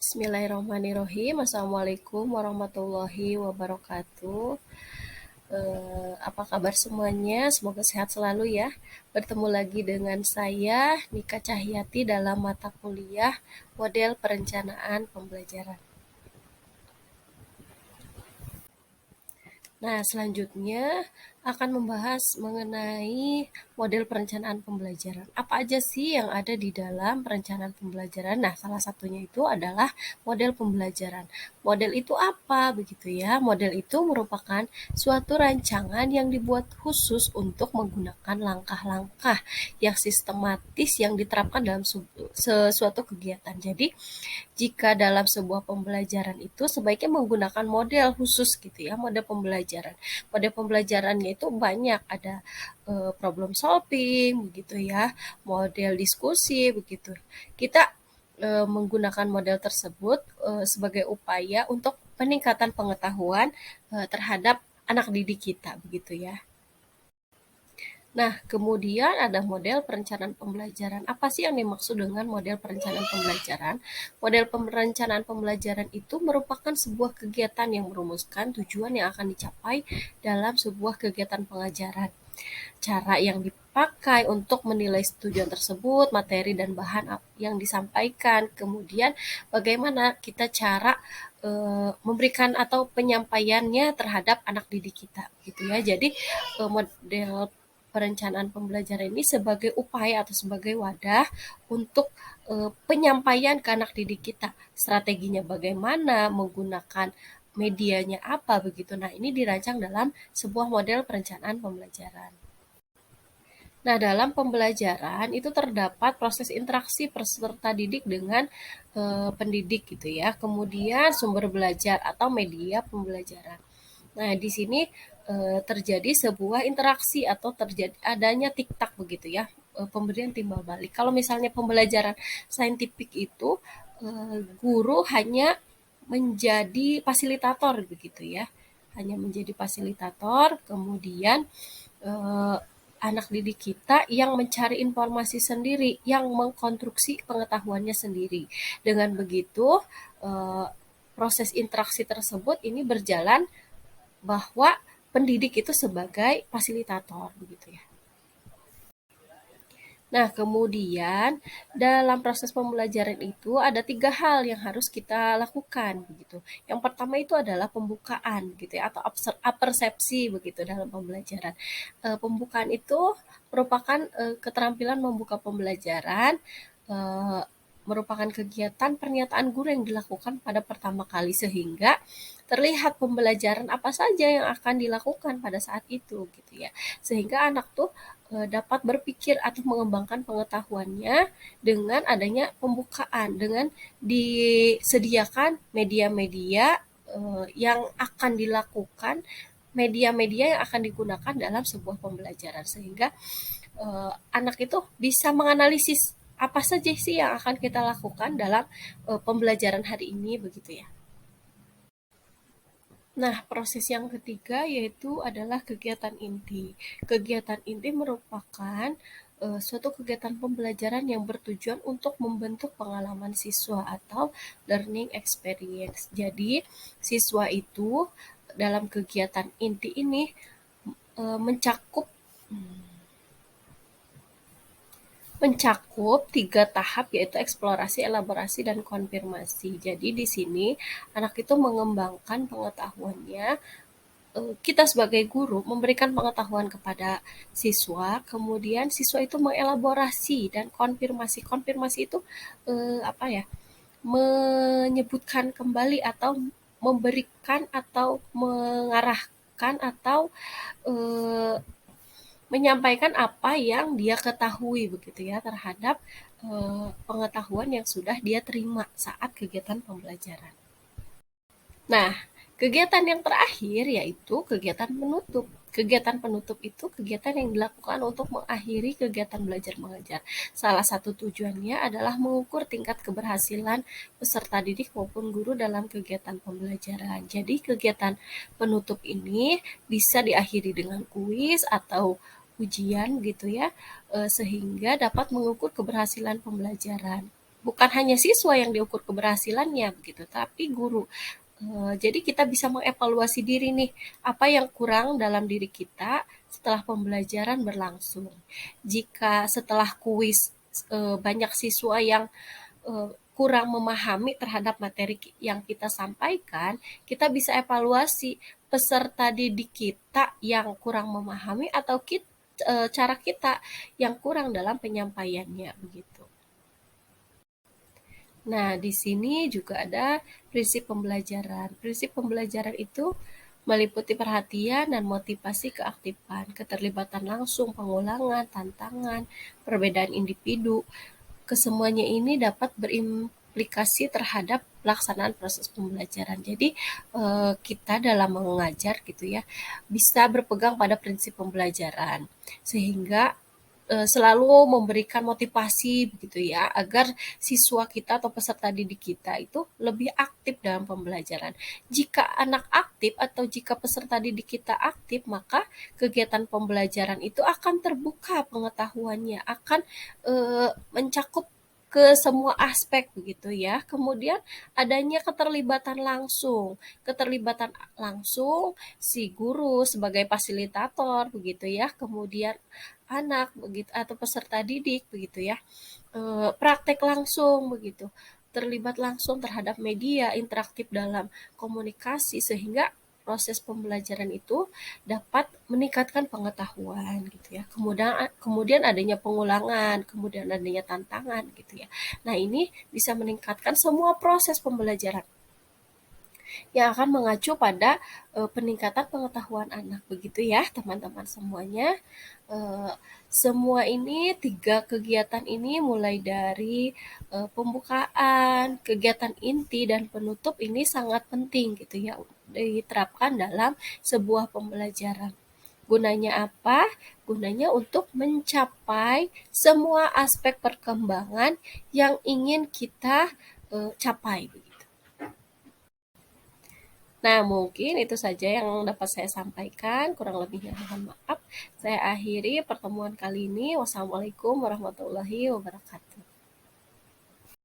Bismillahirrahmanirrahim. Assalamualaikum warahmatullahi wabarakatuh. Apa kabar semuanya? Semoga sehat selalu ya. Bertemu lagi dengan saya, Nika Cahyati, dalam mata kuliah Model Perencanaan Pembelajaran. Nah, selanjutnya akan membahas mengenai model perencanaan pembelajaran. Apa aja sih yang ada di dalam perencanaan pembelajaran? Nah, salah satunya itu adalah model pembelajaran. Model itu apa? Begitu ya. Model itu merupakan suatu rancangan yang dibuat khusus untuk menggunakan langkah-langkah yang sistematis yang diterapkan dalam sesuatu kegiatan. Jadi, jika dalam sebuah pembelajaran itu sebaiknya menggunakan model khusus gitu ya, model pembelajaran. Model pembelajarannya itu banyak, ada problem solving begitu ya, model diskusi begitu. Kita menggunakan model tersebut sebagai upaya untuk peningkatan pengetahuan terhadap anak didik kita begitu ya. Nah, kemudian ada model perencanaan pembelajaran. Apa sih yang dimaksud dengan model perencanaan pembelajaran? Model perencanaan pembelajaran itu merupakan sebuah kegiatan yang merumuskan tujuan yang akan dicapai dalam sebuah kegiatan pengajaran. Cara yang dipakai untuk menilai tujuan tersebut, materi dan bahan yang disampaikan, kemudian bagaimana kita cara memberikan atau penyampaiannya terhadap anak didik kita gitu ya. Jadi model perencanaan pembelajaran ini sebagai upaya atau sebagai wadah untuk penyampaian ke anak didik kita. Strateginya bagaimana, menggunakan medianya apa begitu. Nah, ini dirancang dalam sebuah model perencanaan pembelajaran. Nah, dalam pembelajaran itu terdapat proses interaksi peserta didik dengan pendidik gitu ya. Kemudian sumber belajar atau media pembelajaran. Nah, di sini terjadi sebuah interaksi atau terjadi adanya tiktak begitu ya, pemberian timbal balik. Kalau misalnya pembelajaran saintifik itu guru hanya menjadi fasilitator begitu ya, hanya menjadi fasilitator, kemudian eh, anak didik kita yang mencari informasi sendiri, yang mengkonstruksi pengetahuannya sendiri. Dengan begitu, eh, proses interaksi tersebut ini berjalan bahwa pendidik itu sebagai fasilitator begitu ya. Nah, kemudian dalam proses pembelajaran itu ada 3 hal yang harus kita lakukan begitu. Yang pertama itu adalah pembukaan gitu ya, atau apersepsi begitu dalam pembelajaran. Pembukaan itu merupakan keterampilan membuka pembelajaran, eee, merupakan kegiatan pernyataan guru yang dilakukan pada pertama kali sehingga terlihat pembelajaran apa saja yang akan dilakukan pada saat itu gitu ya. Sehingga anak tuh dapat berpikir atau mengembangkan pengetahuannya dengan adanya pembukaan, dengan disediakan media-media yang akan dilakukan, media-media yang akan digunakan dalam sebuah pembelajaran sehingga anak itu bisa menganalisis apa saja sih yang akan kita lakukan dalam pembelajaran hari ini begitu ya. Nah, proses yang ketiga yaitu adalah kegiatan inti. Kegiatan inti merupakan suatu kegiatan pembelajaran yang bertujuan untuk membentuk pengalaman siswa atau learning experience. Jadi, siswa itu dalam kegiatan inti ini mencakup mencakup 3 tahap yaitu eksplorasi, elaborasi, dan konfirmasi. Jadi di sini anak itu mengembangkan pengetahuannya, kita sebagai guru memberikan pengetahuan kepada siswa, kemudian siswa itu mengelaborasi dan konfirmasi. Konfirmasi itu apa ya? Menyebutkan kembali atau memberikan atau mengarahkan atau eh, menyampaikan apa yang dia ketahui begitu ya terhadap pengetahuan yang sudah dia terima saat kegiatan pembelajaran. Nah, kegiatan yang terakhir yaitu kegiatan penutup. Kegiatan penutup itu kegiatan yang dilakukan untuk mengakhiri kegiatan belajar mengajar. Salah satu tujuannya adalah mengukur tingkat keberhasilan peserta didik maupun guru dalam kegiatan pembelajaran. Jadi kegiatan penutup ini bisa diakhiri dengan kuis atau ujian gitu ya, sehingga dapat mengukur keberhasilan pembelajaran. bukan hanya siswa yang diukur keberhasilannya begitu, tapi guru. Jadi kita bisa mengevaluasi diri nih, apa yang kurang dalam diri kita setelah pembelajaran berlangsung. Jika setelah kuis banyak siswa yang kurang memahami terhadap materi yang kita sampaikan, kita bisa evaluasi peserta didik kita yang kurang memahami atau cara kita yang kurang dalam penyampaiannya begitu. Nah, di sini juga ada prinsip pembelajaran. Prinsip pembelajaran itu meliputi perhatian dan motivasi keaktifan, keterlibatan langsung, pengulangan, tantangan, perbedaan individu. Kesemuanya ini dapat berimplikasi terhadap pelaksanaan proses pembelajaran. Jadi kita dalam mengajar gitu ya bisa berpegang pada prinsip pembelajaran sehingga selalu memberikan motivasi begitu ya agar siswa kita atau peserta didik kita itu lebih aktif dalam pembelajaran. Jika anak aktif atau jika peserta didik kita aktif, maka kegiatan pembelajaran itu akan terbuka pengetahuannya, akan mencakup ke semua aspek begitu ya. Kemudian adanya keterlibatan langsung si guru sebagai fasilitator begitu ya. Kemudian anak begitu atau peserta didik begitu ya. Praktek langsung begitu. Terlibat langsung terhadap media interaktif dalam komunikasi sehingga proses pembelajaran itu dapat meningkatkan pengetahuan gitu ya. Kemudian kemudian adanya pengulangan, kemudian adanya tantangan gitu ya. Nah, ini bisa meningkatkan semua proses pembelajaran yang akan mengacu pada peningkatan pengetahuan anak begitu ya, teman-teman semuanya. Eh, Semua ini tiga kegiatan ini mulai dari pembukaan, kegiatan inti dan penutup ini sangat penting gitu ya diterapkan dalam sebuah pembelajaran. Gunanya apa? Gunanya untuk mencapai semua aspek perkembangan yang ingin kita capai. Nah, mungkin itu saja yang dapat saya sampaikan. Kurang lebihnya mohon maaf. Saya akhiri pertemuan kali ini. Wassalamualaikum warahmatullahi wabarakatuh.